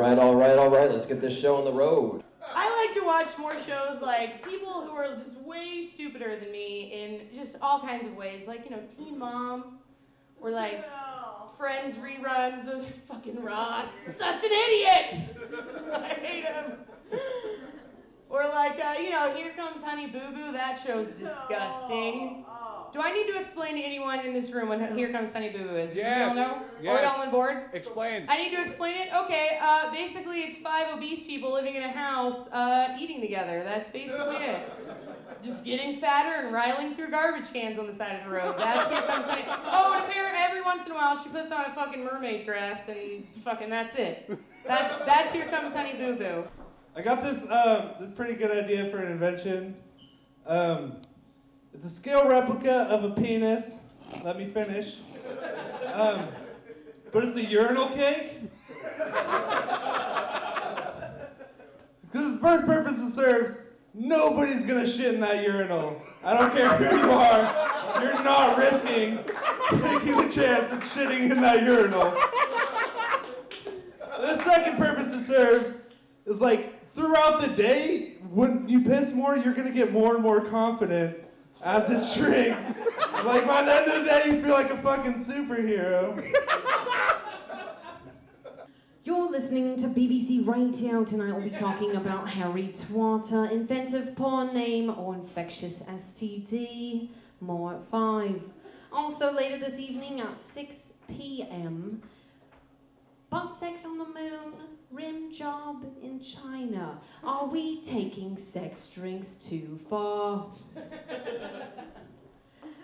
All right. Let's get this show on the road. I like to watch more shows like people who are just way stupider than me in just all kinds of ways. Like, Teen Mom, or like Friends reruns. Those are fucking Ross. Such an idiot! I hate him. Or like, Here Comes Honey Boo Boo. That show's disgusting. Do I need to explain to anyone in this room what Here Comes Honey Boo Boo is? Yes. Do we all know? Yes. Are we all on board? Explain. I need to explain it? Okay, basically it's 5 obese people living in a house, eating together. That's basically it. Just getting fatter and riling through garbage cans on the side of the road. That's Here Comes Honey. Oh, and apparently every once in a while she puts on a fucking mermaid dress and fucking that's it. That's Here Comes Honey Boo Boo. I got this pretty good idea for an invention. It's a scale replica of a penis. Let me finish. But it's a urinal cake. Because its first purpose it serves, nobody's gonna shit in that urinal. I don't care who you are, you're not risking taking the chance of shitting in that urinal. The second purpose it serves is like throughout the day, when you piss more, you're gonna get more and more confident as it shrinks. Like by the end of the day, you feel like a fucking superhero. You're listening to BBC Radio. Tonight we'll be talking about Harry Twatter, inventive porn name or infectious STD. More at 5. Also later this evening at 6 p.m. Butt sex on the moon, rim job in China. Are we taking sex drinks too far?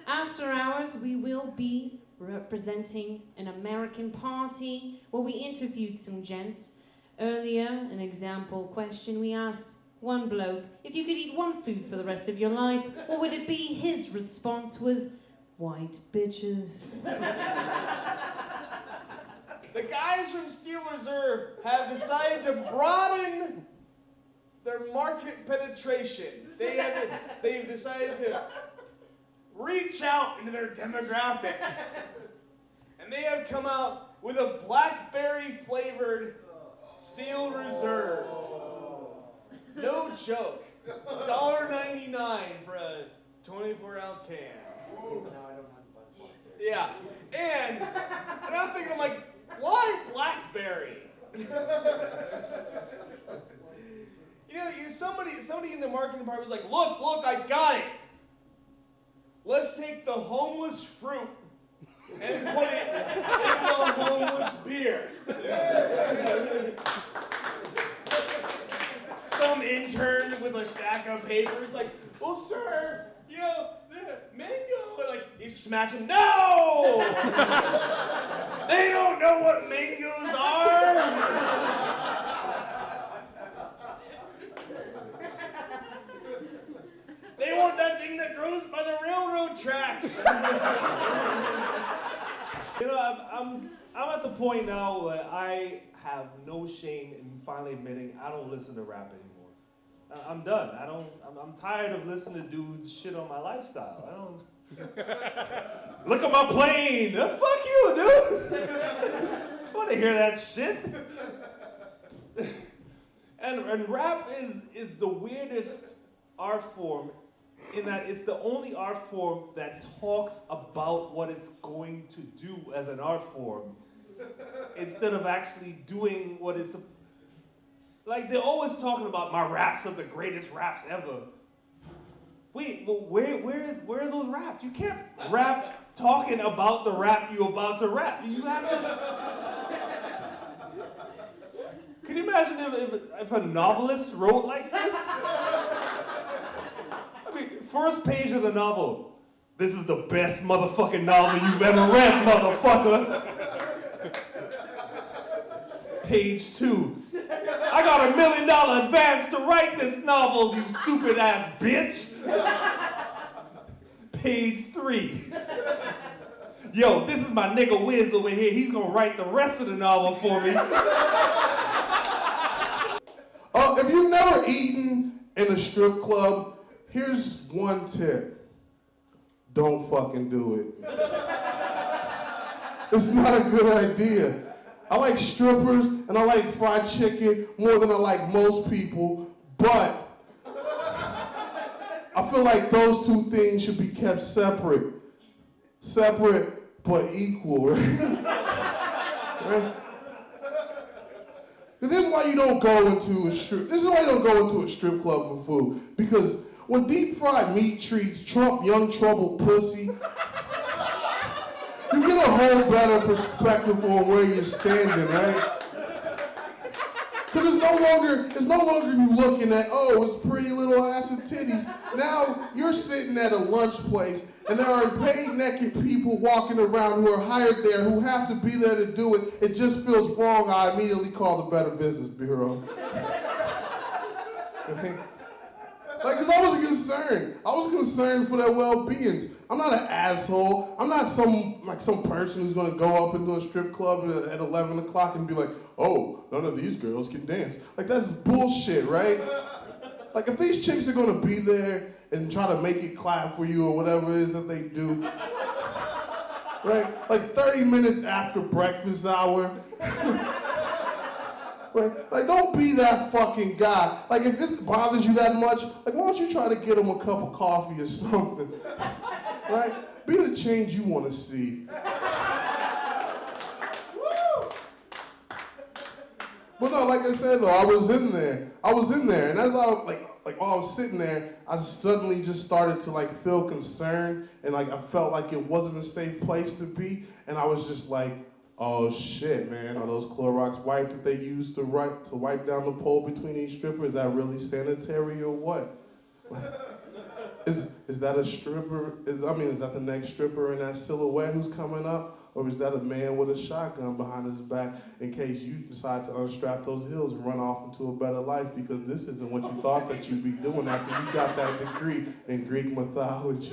After hours, we will be representing an American party where we interviewed some gents. Earlier, an example question we asked one bloke, if you could eat one food for the rest of your life, what would it be? His response was, white bitches. The guys from Steel Reserve have decided to broaden their market penetration. They've decided to reach out into their demographic. And they have come out with a blackberry flavored Steel Reserve. No joke. $1.99 for a 24-ounce can. Yeah. And I'm thinking, I'm like, why blackberry? Somebody in the marketing department was like, look, I got it. Let's take the homeless fruit and put it in the homeless beer. Some intern with a stack of papers like, well, sir, the mango, like, he smacks him. No! They don't know what mangoes are. They want that thing that grows by the railroad tracks. I'm at the point now where I have no shame in finally admitting I don't listen to rap anymore. I'm done. I'm tired of listening to dudes shit on my lifestyle. I don't. Look at my plane. Fuck you, dude. I want to hear that shit. And rap is the weirdest art form in that it's the only art form that talks about what it's going to do as an art form instead of actually doing what it's. Like, they're always talking about my raps are the greatest raps ever. Wait, well, where are those raps? You can't rap talking about the rap you're about to rap. You have to. Can you imagine if a novelist wrote like this? I mean, first page of the novel. This is the best motherfucking novel you've ever read, motherfucker. Page 2. I got $1 million advance to write this novel, you stupid ass bitch. Page 3. Yo, this is my nigga Wiz over here. He's gonna write the rest of the novel for me. If you've never eaten in a strip club, here's one tip. Don't fucking do it. It's not a good idea. I like strippers and I like fried chicken more than I like most people, but I feel like those two things should be kept separate. Separate but equal, right? Right? Because this is why you don't go into a strip. This is why you don't go into a strip club for food. Because when deep fried meat treats Trump young trouble pussy, you get a whole better perspective on where you're standing, right? Because it's no longer you looking at, oh, it's pretty little ass and titties. Now you're sitting at a lunch place and there are paid naked people walking around who are hired there who have to be there to do it. It just feels wrong. I immediately call the Better Business Bureau. Like, because I was concerned. I was concerned for their well-beings. I'm not an asshole. I'm not some person who's gonna go up into a strip club at 11 o'clock and be like, oh, none of these girls can dance. Like, that's bullshit, right? Like, if these chicks are gonna be there and try to make it clap for you or whatever it is that they do, right? Like 30 minutes after breakfast hour. Right? Like, don't be that fucking guy. Like, if it bothers you that much, like, why don't you try to get them a cup of coffee or something? Right? Be the change you want to see. But no, like I said though, I was in there, and as while I was sitting there, I suddenly just started to like feel concerned, and like I felt like it wasn't a safe place to be, and I was just like, oh shit, man, are those Clorox wipes that they use to wipe down the pole between each stripper, is that really sanitary or what? Is that a stripper? Is that the next stripper in that silhouette who's coming up? Or is that a man with a shotgun behind his back in case you decide to unstrap those heels and run off into a better life, because this isn't what you thought that you'd be doing after you got that degree in Greek mythology.